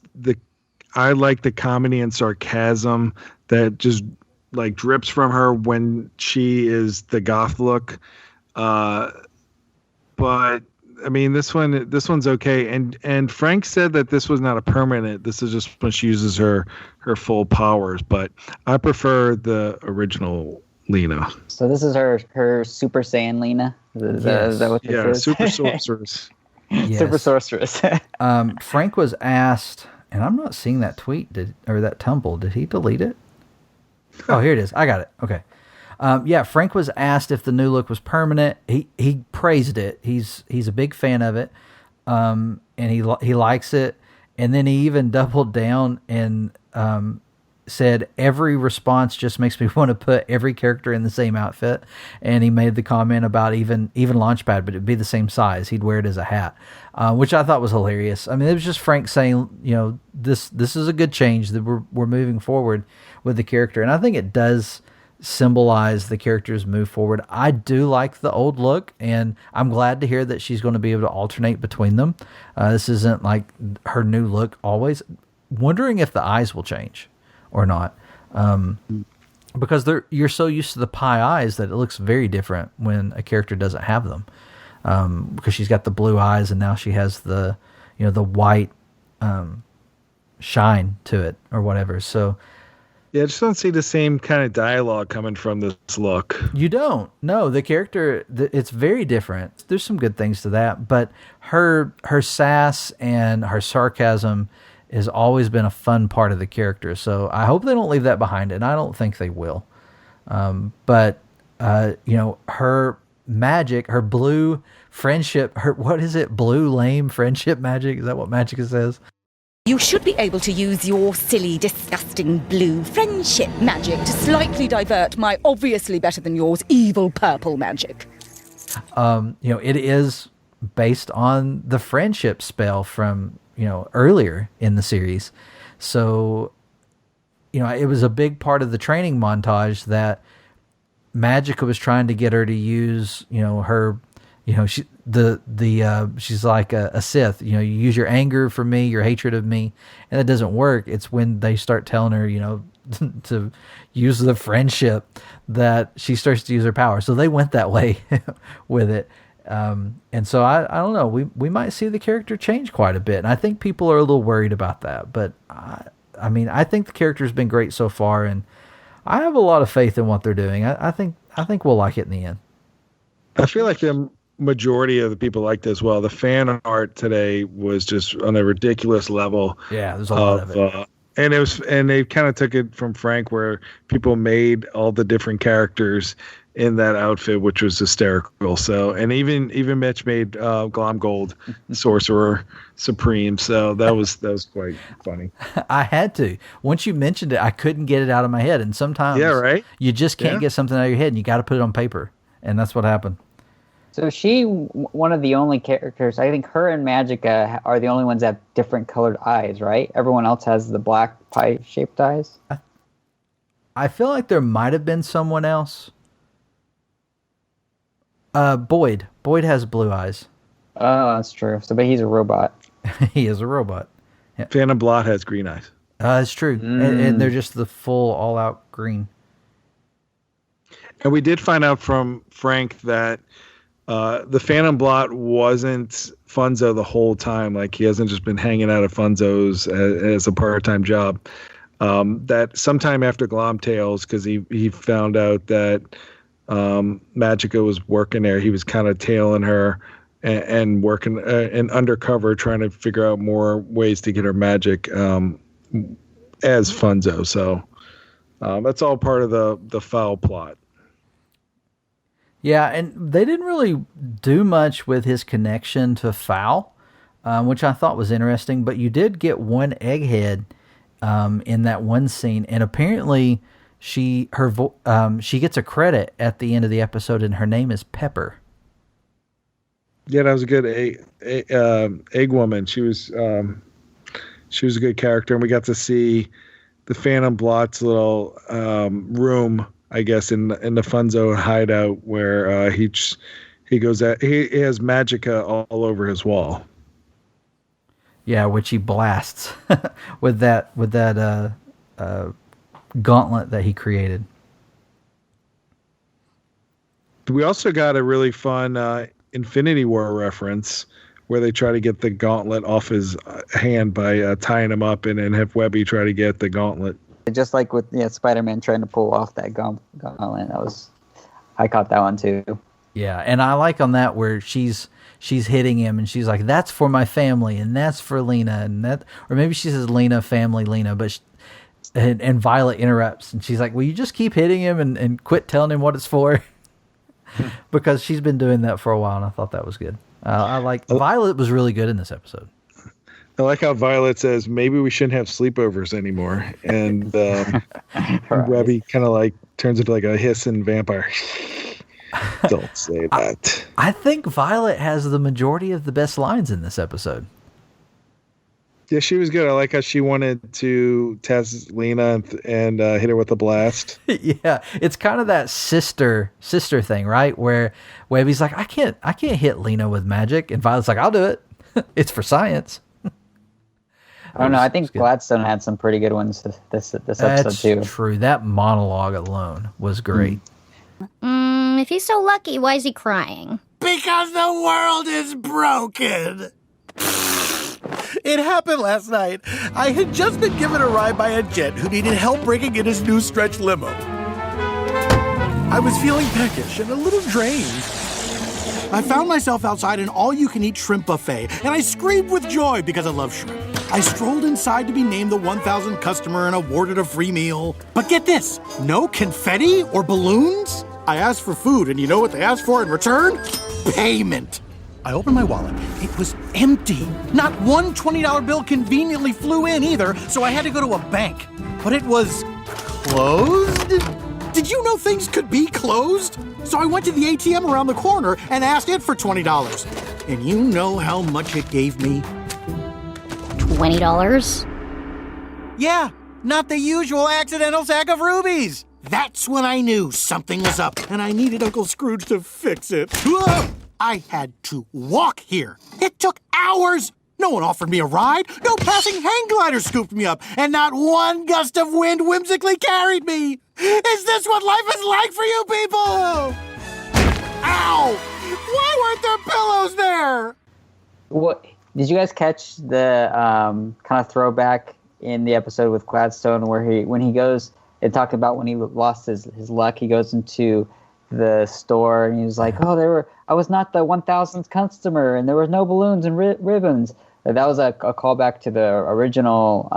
I like the comedy and sarcasm that just like drips from her when she is the goth look. But I mean, this one's okay. And Frank said that this was not a permanent. This is just when she uses her full powers. But I prefer the original Lena. So this is her Super Saiyan Lena? Is that what this is? Super Sorceress. Yes. Super Sorceress. Frank was asked, and I'm not seeing that tweet, or that tumble. Did he delete it? Oh, here it is. I got it. Okay. Frank was asked if the new look was permanent. He praised it. He's a big fan of it, and he likes it. And then he even doubled down and said every response just makes me want to put every character in the same outfit. And he made the comment about even Launchpad, but it'd be the same size. He'd wear it as a hat, which I thought was hilarious. I mean, it was just Frank saying, this is a good change that we're moving forward with the character. And I think it does symbolize the character's move forward. I do like the old look, and I'm glad to hear that she's going to be able to alternate between them. This isn't like her new look always. Wondering if the eyes will change or not, because you're so used to the pie eyes that it looks very different when a character doesn't have them, because she's got the blue eyes and now she has the the white shine to it or whatever. So yeah, I just don't see the same kind of dialogue coming from this look. You don't. No, the character, it's very different. There's some good things to that, but her sass and her sarcasm has always been a fun part of the character. So I hope they don't leave that behind, and I don't think they will. But her magic, her blue friendship, what is it? Blue lame friendship magic? Is that what Magica says? You should be able to use your silly, disgusting blue friendship magic to slightly divert my obviously better than yours evil purple magic. It is based on the friendship spell from earlier in the series. So, it was a big part of the training montage that Magica was trying to get her to use, her, she's like a Sith. You use your anger for me, your hatred of me, and it doesn't work. It's when they start telling her, to use the friendship that she starts to use her power. So they went that way with it. And so I don't know, we might see the character change quite a bit. And I think people are a little worried about that, but I think the character's been great so far, and I have a lot of faith in what they're doing. I think we'll like it in the end. I feel like the majority of the people liked it as well. The fan art today was just on a ridiculous level. Yeah, there's a lot of it. And they kind of took it from Frank, where people made all the different characters in that outfit, which was hysterical. So, and even Mitch made Glom Gold Sorcerer Supreme. So that was quite funny. I had to. Once you mentioned it, I couldn't get it out of my head. And sometimes you just can't get something out of your head, and you got to put it on paper. And that's what happened. So she, one of the only characters, I think her and Magica are the only ones that have different colored eyes, right? Everyone else has the black pie-shaped eyes. I feel like there might have been someone else. Boyd. Boyd has blue eyes. Oh, that's true. So, but he's a robot. He is a robot. Yeah. Phantom Blot has green eyes. It's true. And they're just the full, all-out green. And we did find out from Frank that the Phantom Blot wasn't Funzo the whole time. Like, he hasn't just been hanging out at Funzo's as a part-time job. That sometime after Glomtails, because he found out that Magica was working there, he was kind of tailing her and working and undercover, trying to figure out more ways to get her magic as Funzo. So that's all part of the foul plot. Yeah, and they didn't really do much with his connection to Fowl, which I thought was interesting. But you did get one egghead in that one scene, and apparently she gets a credit at the end of the episode, and her name is Pepper. Yeah, that was a good egg woman. She was a good character, and we got to see the Phantom Blot's little room, I guess, in the Funzo hideout, where he goes at, he has Magica all over his wall. Yeah, which he blasts with that gauntlet that he created. We also got a really fun Infinity War reference where they try to get the gauntlet off his hand by tying him up, and then have Webby try to get the gauntlet. Just like with Spider-Man trying to pull off that gauntlet. I caught that one too. Yeah, and I like on that where she's hitting him, and she's like, "That's for my family, and that's for Lena," and that, or maybe she says Lena, family, Lena, but and Violet interrupts, and she's like, "Will you just keep hitting him and quit telling him what it's for?" Because she's been doing that for a while, and I thought that was good. I like Violet was really good in this episode. I like how Violet says, maybe we shouldn't have sleepovers anymore. And Webby kind of like turns into like a hissing vampire. Don't say that. I think Violet has the majority of the best lines in this episode. Yeah, she was good. I like how she wanted to test Lena and hit her with a blast. Yeah, it's kind of that sister thing, right? Where Webby's like, I can't hit Lena with magic, and Violet's like, I'll do it. It's for science. I don't know. I think Gladstone had some pretty good ones this episode too. That's true. That monologue alone was great. If he's so lucky, why is he crying? Because the world is broken. It happened last night. I had just been given a ride by a gent who needed help breaking in his new stretch limo. I was feeling peckish and a little drained. I found myself outside an all-you-can-eat shrimp buffet, and I screamed with joy because I love shrimp. I strolled inside to be named the 1,000th customer and awarded a free meal. But get this, no confetti or balloons? I asked for food, and you know what they asked for in return? Payment. I opened my wallet. It was empty. Not one $20 bill conveniently flew in either, so I had to go to a bank. But it was closed? Did you know things could be closed? So I went to the ATM around the corner and asked it for $20. And you know how much it gave me? $20? Yeah, not the usual accidental sack of rubies. That's when I knew something was up, and I needed Uncle Scrooge to fix it. Whoa! I had to walk here. It took hours. No one offered me a ride. No passing hang glider scooped me up, and not one gust of wind whimsically carried me. Is this what life is like for you people? Ow! Why weren't there pillows there? What did you guys catch the kind of throwback in the episode with Gladstone where when he goes and talked about when he lost his luck, he goes into the store and he was like, "Oh, I was not the 1,000th customer, and there was no balloons and ribbons." That was a callback to the original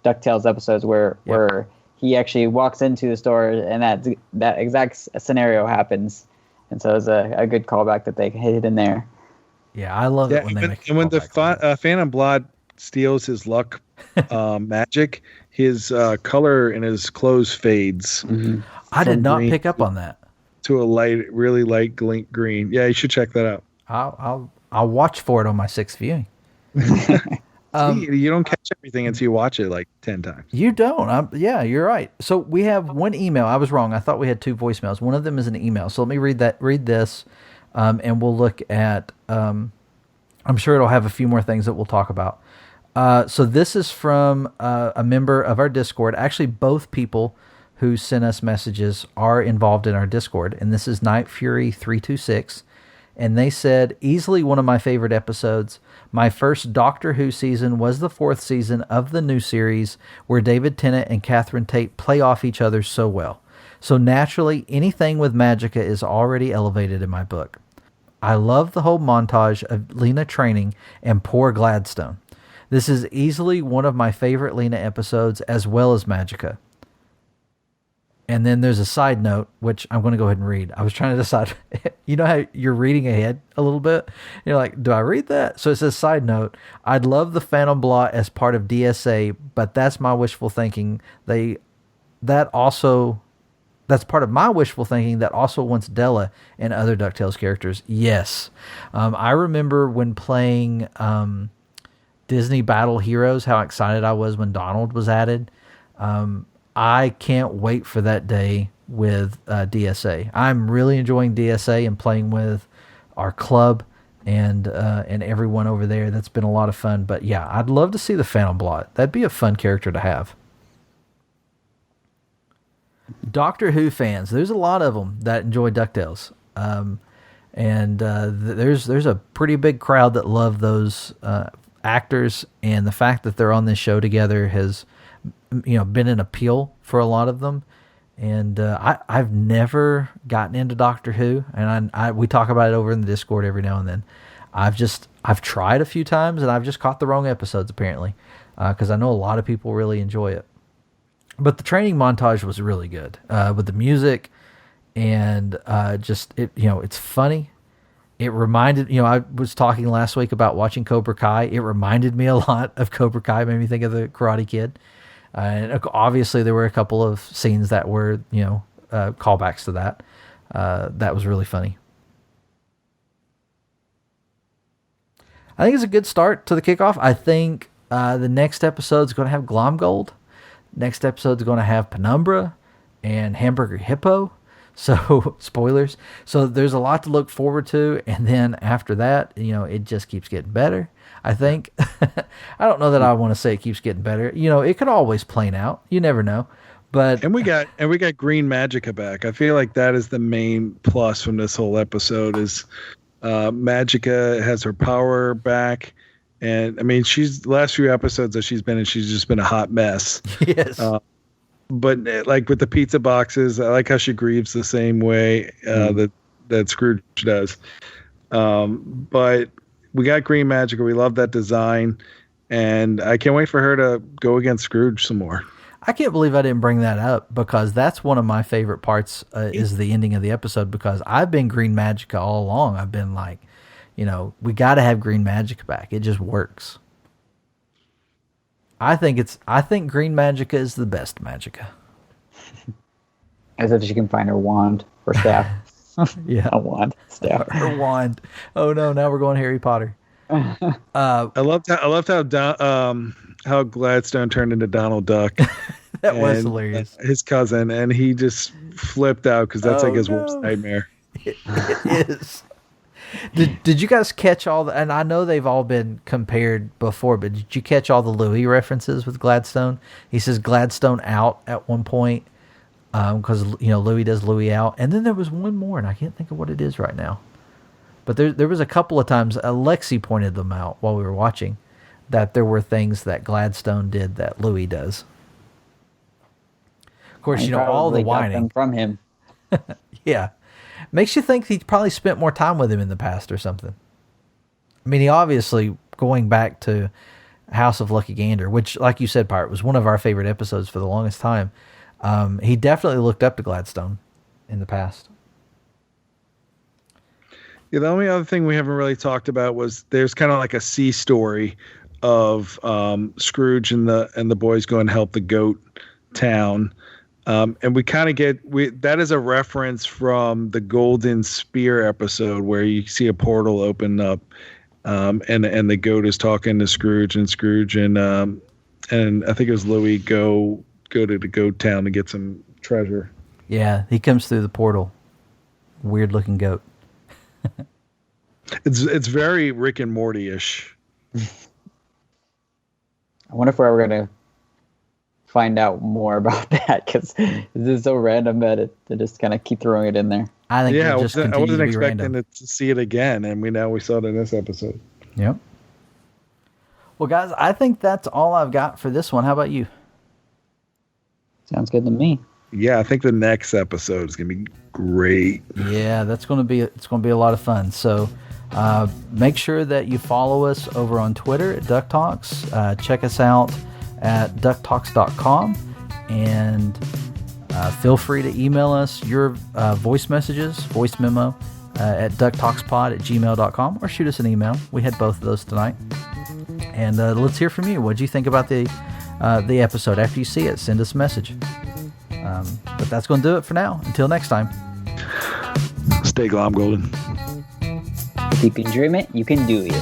DuckTales episodes where he actually walks into the store and that exact scenario happens. And so it's a good callback that they hit in there. Yeah, I love it when they make. And when the Phantom Blot steals his luck magic, his color in his clothes fades. Mm-hmm. I did not pick up on that. To a really light green. Yeah, you should check that out. I'll watch for it on my 6th viewing. You don't catch everything until you watch it like 10 times. You don't. Yeah, you're right. So we have one email. I was wrong. I thought we had 2 voicemails. One of them is an email. So let me read this, and we'll look at. I'm sure it'll have a few more things that we'll talk about. So this is from a member of our Discord. Actually, both people who sent us messages are involved in our Discord, and this is Night Fury 326, and they said, easily one of my favorite episodes. My first Doctor Who season was the 4th season of the new series, where David Tennant and Catherine Tate play off each other so well. So naturally, anything with Magica is already elevated in my book. I love the whole montage of Lena training and poor Gladstone. This is easily one of my favorite Lena episodes, as well as Magica. And then there's a side note, which I'm going to go ahead and read. I was trying to decide, you know how you're reading ahead a little bit? You're like, do I read that? So it says, side note, I'd love the Phantom Blot as part of DSA, but that's my wishful thinking. That's part of my wishful thinking that also wants Della and other DuckTales characters. Yes. I remember when playing Disney Battle Heroes, how excited I was when Donald was added. I can't wait for that day with DSA. I'm really enjoying DSA and playing with our club and everyone over there. That's been a lot of fun. But yeah, I'd love to see the Phantom Blot. That'd be a fun character to have. Doctor Who fans, there's a lot of them that enjoy DuckTales. There's a pretty big crowd that love those actors, and the fact that they're on this show together has been an appeal for a lot of them. And I've never gotten into Doctor Who, and we talk about it over in the Discord every now and then. I've tried a few times, and I've just caught the wrong episodes apparently, because I know a lot of people really enjoy it. But the training montage was really good with the music, and it's funny. It reminded, I was talking last week about watching Cobra Kai. It reminded me a lot of Cobra Kai, made me think of the Karate Kid. And obviously there were a couple of scenes that were, callbacks to that. That was really funny. I think it's a good start to the kickoff. I think the next episode is going to have Glomgold. Next episode is going to have Penumbra and Hamburger Hippo. So, spoilers. So, there's a lot to look forward to. And then after that, it just keeps getting better, I think. I don't know that I want to say it keeps getting better. It could always plane out. You never know. But we got Green Magica back. I feel like that is the main plus from this whole episode is Magica has her power back. And I mean, the last few episodes that she's been in, she's just been a hot mess. Yes. But like with the pizza boxes, I like how she grieves the same way that Scrooge does. But we got Green Magica. We love that design. And I can't wait for her to go against Scrooge some more. I can't believe I didn't bring that up, because that's one of my favorite parts is the ending of the episode, because I've been Green Magica all along. I've been like, we got to have Green Magica back. It just works. I think Green Magica is the best Magica. As if she can find her wand or staff. Yeah. A wand, staff. Her wand. Oh no, now we're going Harry Potter. I loved how Gladstone turned into Donald Duck. That was hilarious. His cousin, and he just flipped out because that's like his worst no. nightmare. It is. Did you guys catch all the? And I know they've all been compared before, but did you catch all the Louis references with Gladstone? He says Gladstone out at one point because Louis does Louis out, and then there was one more, and I can't think of what it is right now. But there was a couple of times Alexi pointed them out while we were watching that there were things that Gladstone did that Louis does. Of course, all the whining from him. Yeah. Makes you think he probably spent more time with him in the past or something. I mean, he obviously, going back to House of Lucky Gander, which, like you said, Pirate, was one of our favorite episodes for the longest time. He definitely looked up to Gladstone in the past. Yeah, the only other thing we haven't really talked about was there's kind of like a C story of Scrooge and the boys go and help the goat town. And we kind of that is a reference from the Golden Spear episode where you see a portal open up, and the goat is talking to Scrooge and I think it was Louis go to the goat town to get some treasure. Yeah, he comes through the portal. Weird looking goat. It's very Rick and Morty-ish. I wonder if we're ever going to find out more about that, because this is so random that they just kind of keep throwing it in there. I think I wasn't expecting to see it again, and we saw it in this episode. Yep. Well, guys, I think that's all I've got for this one. How about you? Sounds good to me. Yeah, I think the next episode is going to be great. Yeah, it's going to be a lot of fun. So make sure that you follow us over on Twitter at DuckTalks. Check us out at DuckTalks.com, and feel free to email us your voice memo at DuckTalksPod@gmail.com, or shoot us an email. We had both of those tonight. And let's hear from you. What do you think about the episode? After you see it, send us a message. But that's going to do it for now. Until next time. Stay glom golden. If you can dream it, you can do it.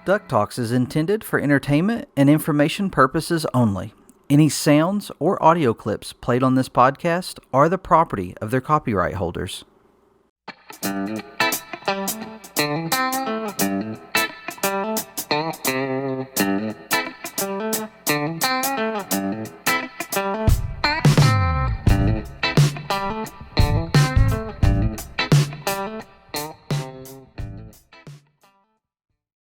DuckTalks is intended for entertainment and information purposes only. Any sounds or audio clips played on this podcast are the property of their copyright holders.